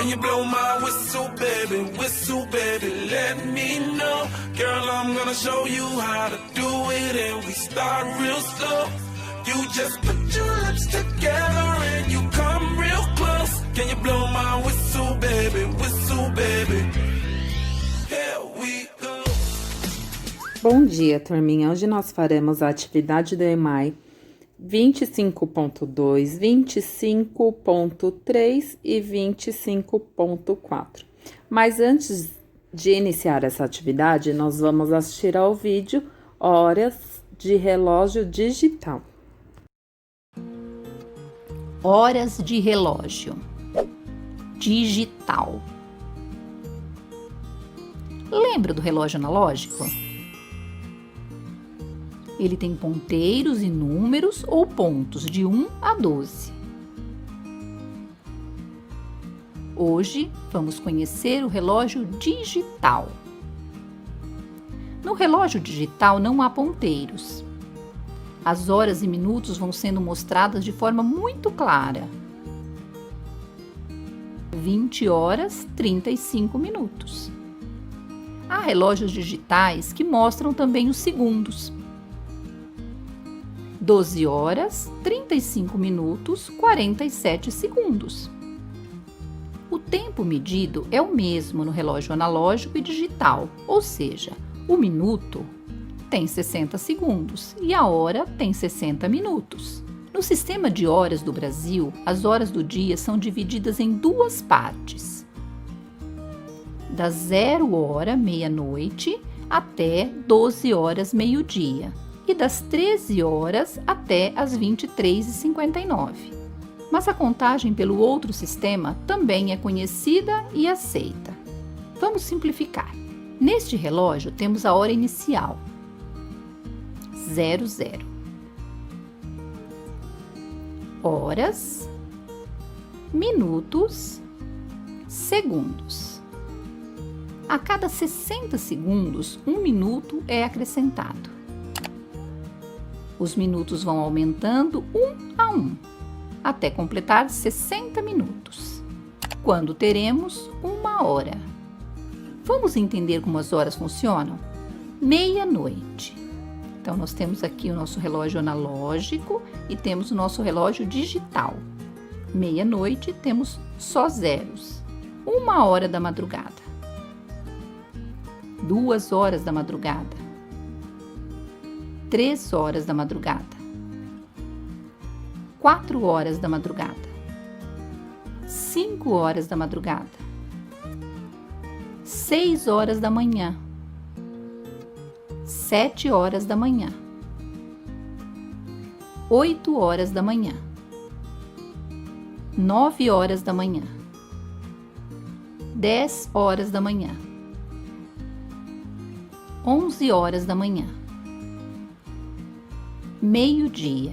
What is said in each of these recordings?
Can you blow my whistle, baby, let me know. Girl, I'm gonna show you how to do it, and we start real slow. You just put your lips together and you come real close. Can you blow my whistle, baby, here we go. Bom dia, turminha. Hoje nós faremos a atividade do EMAI 25.2, 25.3 e 25.4. Mas antes de iniciar essa atividade, nós vamos assistir ao vídeo Horas de Relógio Digital. Horas de relógio digital. Lembra do relógio analógico? Ele tem ponteiros e números ou pontos de 1 a 12. Hoje vamos conhecer o relógio digital. No relógio digital não há ponteiros. As horas e minutos vão sendo mostradas de forma muito clara. 20 horas, 35 minutos. Há relógios digitais que mostram também os segundos. 12 horas, 35 minutos, 47 segundos. O tempo medido é o mesmo no relógio analógico e digital, ou seja, o minuto tem 60 segundos e a hora tem 60 minutos. No sistema de horas do Brasil, as horas do dia são divididas em duas partes. Das 0 hora, meia-noite, até 12 horas, meio-dia. E das 13 horas até as 23h59. Mas a contagem pelo outro sistema também é conhecida e aceita. Vamos simplificar. Neste relógio temos a hora inicial, 00. Horas, minutos, segundos. A cada 60 segundos, 1 minuto é acrescentado. Os minutos vão aumentando 1 a 1, até completar 60 minutos, quando teremos 1 hora. Vamos entender como as horas funcionam? Meia-noite. Então, nós temos aqui o nosso relógio analógico e temos o nosso relógio digital. Meia-noite, temos só zeros. 1 hora da madrugada. 2 horas da madrugada. 3 horas da madrugada, 4 horas da madrugada, 5 horas da madrugada, 6 horas da manhã, 7 horas da manhã, 8 horas da manhã, 9 horas da manhã, 10 horas da manhã, 11 horas da manhã, meio-dia.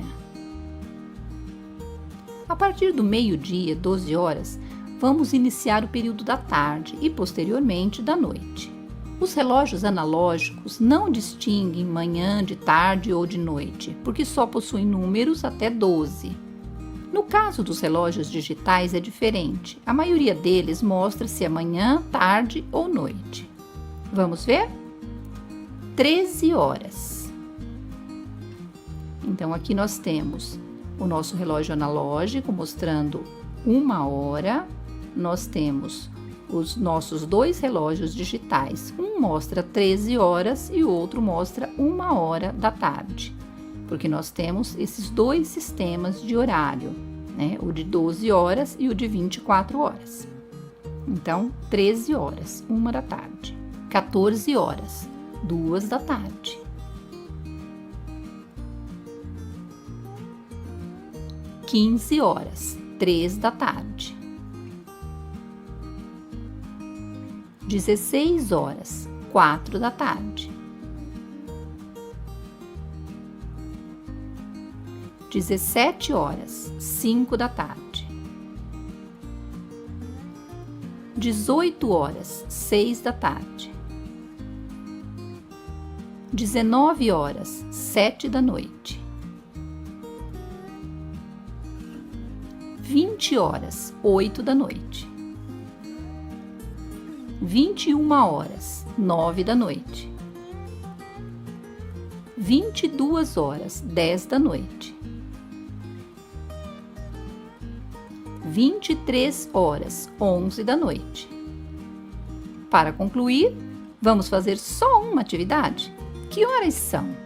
A partir do meio-dia, 12 horas, vamos iniciar o período da tarde e, posteriormente, da noite. Os relógios analógicos não distinguem manhã, de tarde ou de noite, porque só possuem números até 12. No caso dos relógios digitais é diferente. A maioria deles mostra se é manhã, tarde ou noite. Vamos ver? 13 horas. Então, aqui nós temos o nosso relógio analógico mostrando 1 hora. Nós temos os nossos dois relógios digitais. Um mostra 13 horas e o outro mostra 1 hora da tarde. Porque nós temos esses dois sistemas de horário, né? O de 12 horas e o de 24 horas. Então, 13 horas, 1 da tarde. 14 horas, 2 da tarde. 15 horas, 3 da tarde. 16 horas, 4 da tarde. 17 horas, 5 da tarde. 18 horas, 6 da tarde. 19 horas, 7 da noite. 20 horas, 8 da noite. 21 horas, 9 da noite. 22 horas, 10 da noite. 23 horas, 11 da noite. Para concluir, vamos fazer só uma atividade? Que horas são?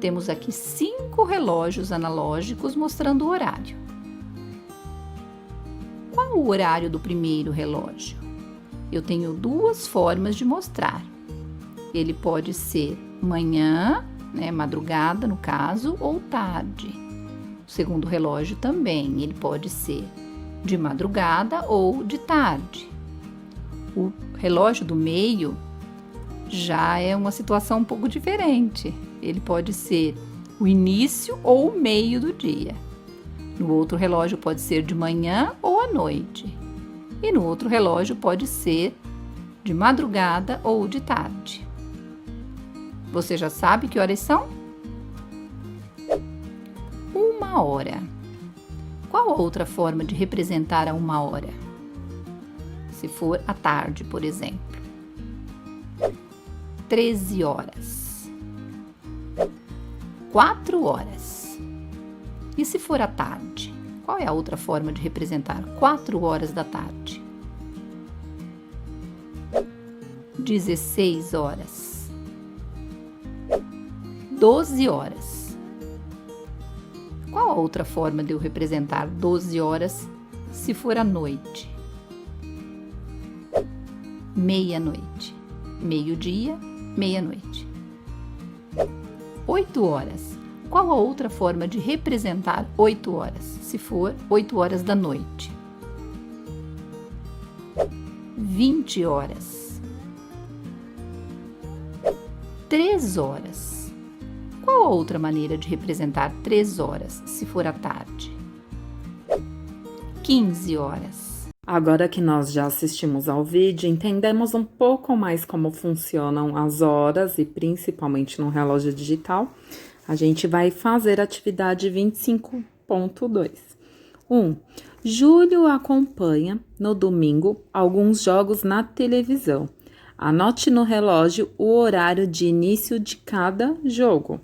Temos aqui 5 relógios analógicos mostrando o horário. Qual o horário do primeiro relógio? Eu tenho 2 formas de mostrar. Ele pode ser manhã, madrugada no caso, ou tarde. O segundo relógio também, ele pode ser de madrugada ou de tarde. O relógio do meio já é uma situação um pouco diferente. Ele pode ser o início ou o meio do dia. No outro relógio pode ser de manhã ou à noite. E no outro relógio pode ser de madrugada ou de tarde. Você já sabe que horas são? 1 hora. Qual outra forma de representar a 1 hora? Se for à tarde, por exemplo. 13 horas. 4 horas. E se for à tarde? Qual é a outra forma de representar 4 horas da tarde? 16 horas. 12 horas. Qual a outra forma de eu representar 12 horas se for à noite? Meia-noite. Meio-dia, meia-noite. 8 horas. Qual a outra forma de representar 8 horas, se for 8 horas da noite? 20 horas. 3 horas. Qual a outra maneira de representar 3 horas, se for à tarde? 15 horas. Agora que nós já assistimos ao vídeo, entendemos um pouco mais como funcionam as horas e principalmente no relógio digital, a gente vai fazer a atividade 25.2. 1. Júlio acompanha no domingo alguns jogos na televisão. Anote no relógio o horário de início de cada jogo.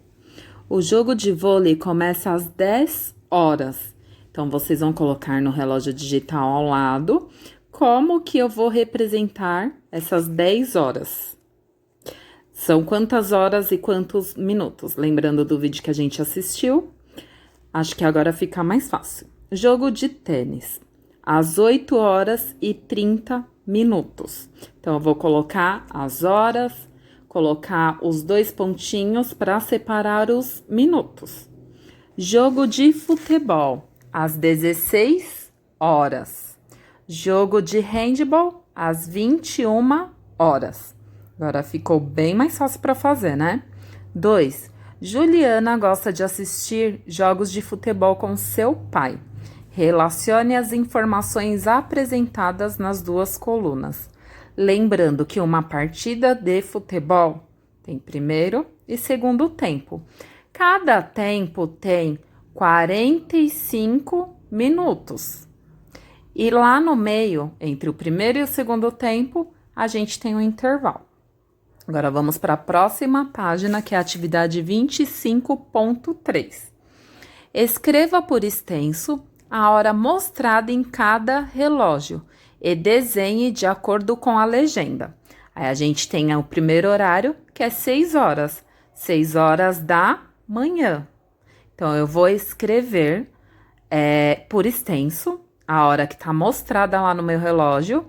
O jogo de vôlei começa às 10 horas. Então, vocês vão colocar no relógio digital ao lado como que eu vou representar essas 10 horas. São quantas horas e quantos minutos? Lembrando do vídeo que a gente assistiu, acho que agora fica mais fácil. Jogo de tênis, às 8 horas e 30 minutos. Então, eu vou colocar as horas, colocar os 2 pontinhos para separar os minutos. Jogo de futebol, às 16 horas. Jogo de handball, às 21 horas. Agora ficou bem mais fácil para fazer, né? 2. Juliana gosta de assistir jogos de futebol com seu pai. Relacione as informações apresentadas nas 2 colunas. Lembrando que uma partida de futebol tem primeiro e segundo tempo. Cada tempo tem 45 minutos. E lá no meio, entre o primeiro e o segundo tempo, a gente tem um intervalo. Agora, vamos para a próxima página, que é a atividade 25.3. Escreva por extenso a hora mostrada em cada relógio e desenhe de acordo com a legenda. Aí, a gente tem o primeiro horário, que é 6 horas. 6 horas da manhã. Então, eu vou escrever por extenso a hora que está mostrada lá no meu relógio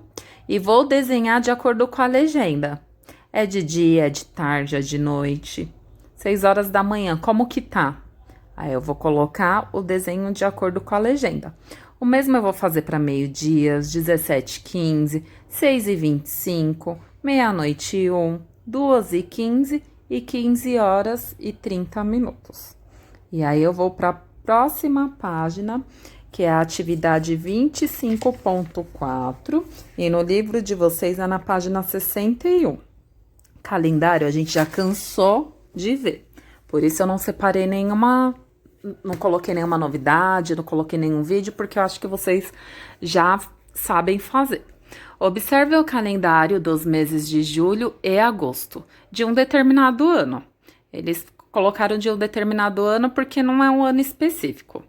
e vou desenhar de acordo com a legenda. É de dia, é de tarde, é de noite. 6 horas da manhã, como que tá? Aí eu vou colocar o desenho de acordo com a legenda. O mesmo eu vou fazer para meio-dia, 17h15, 6h25, meia-noite e 1, 2h15 e 15 horas e 30 minutos. E aí eu vou para a próxima página, que é a atividade 25.4, e no livro de vocês é na página 61. Calendário a gente já cansou de ver, por isso eu não separei nenhuma não coloquei nenhuma novidade, não coloquei nenhum vídeo, porque eu acho que vocês já sabem fazer. Observe o calendário dos meses de julho e agosto, de um determinado ano. Eles colocaram de um determinado ano porque não é um ano específico.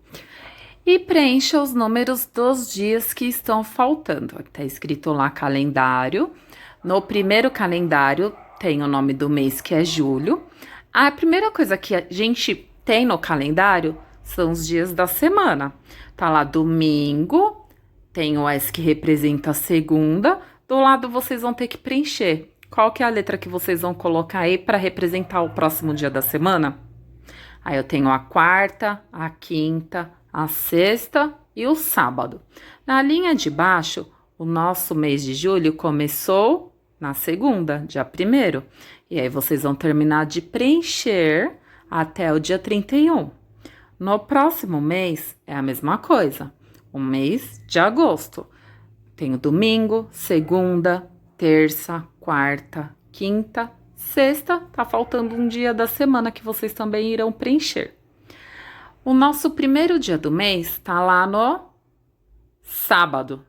E preencha os números dos dias que estão faltando. Tá escrito lá calendário. No primeiro calendário tem o nome do mês, que é julho. A primeira coisa que a gente tem no calendário são os dias da semana. Tá lá domingo, tem o S que representa a segunda. Do lado vocês vão ter que preencher. Qual que é a letra que vocês vão colocar aí para representar o próximo dia da semana? Aí eu tenho a quarta, a quinta, a sexta e o sábado. Na linha de baixo, o nosso mês de julho começou na segunda, dia 1º. E aí vocês vão terminar de preencher até o dia 31. No próximo mês é a mesma coisa. O mês de agosto. Tenho domingo, segunda, terça, quarta, quinta, sexta. Tá faltando um dia da semana que vocês também irão preencher. O nosso primeiro dia do mês tá lá no sábado.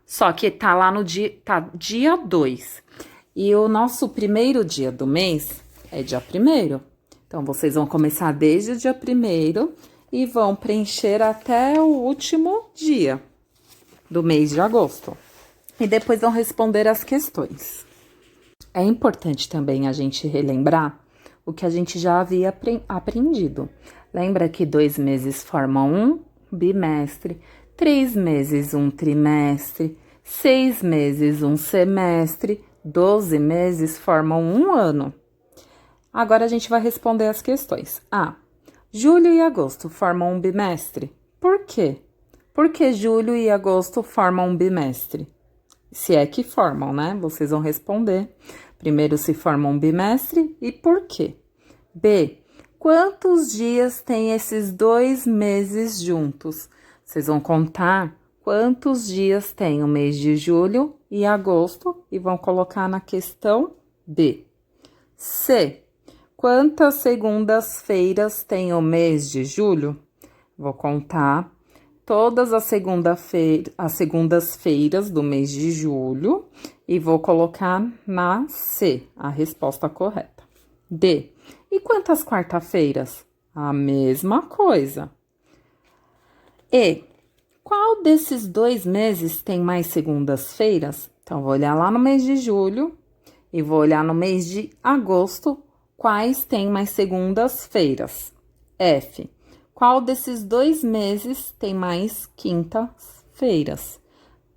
Só que tá lá no dia 2. E o nosso primeiro dia do mês é dia 1º. Então, vocês vão começar desde o dia 1º e vão preencher até o último dia do mês de agosto. E depois vão responder as questões. É importante também a gente relembrar o que a gente já havia aprendido. Lembra que 2 meses formam um bimestre, 3 meses um trimestre, 6 meses um semestre, 12 meses formam um ano. Agora a gente vai responder as questões. Julho e agosto formam um bimestre. Por quê? Por que julho e agosto formam um bimestre? Se é que formam, né? Vocês vão responder. Primeiro, se formam um bimestre e por quê? B. Quantos dias tem esses 2 meses juntos? Vocês vão contar quantos dias tem o mês de julho e agosto e vão colocar na questão B. C. Quantas segundas-feiras tem o mês de julho? Vou contar todas as segundas-feiras do mês de julho e vou colocar na C, a resposta correta. D. E quantas quarta-feiras? A mesma coisa. E. Qual desses 2 meses tem mais segundas-feiras? Então, vou olhar lá no mês de julho e vou olhar no mês de agosto quais tem mais segundas-feiras. F. Qual desses 2 meses tem mais quintas-feiras?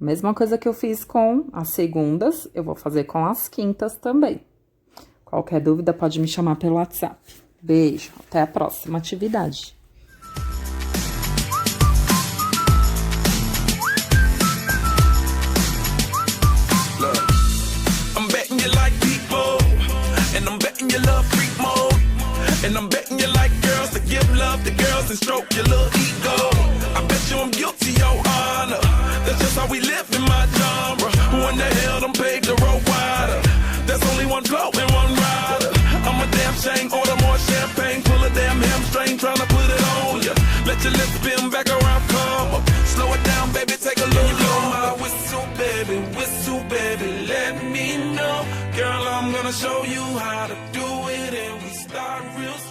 Mesma coisa que eu fiz com as segundas, eu vou fazer com as quintas também. Qualquer dúvida pode me chamar pelo WhatsApp. Beijo, até a próxima atividade. And I'm betting you like girls to give love to girls and stroke your little ego. I bet you I'm guilty, your honor. That's just how we live in my genre. Who in the hell done paved the road wider? There's only one blow and one rider. I'm a damn shame, order more champagne, pull a damn hamstring, tryna put it on ya. Let your lips spin back around, come up. Slow it down, baby, take a look. You blow my whistle, baby, let me know. Girl, I'm gonna show you how to do it, and we start real slow.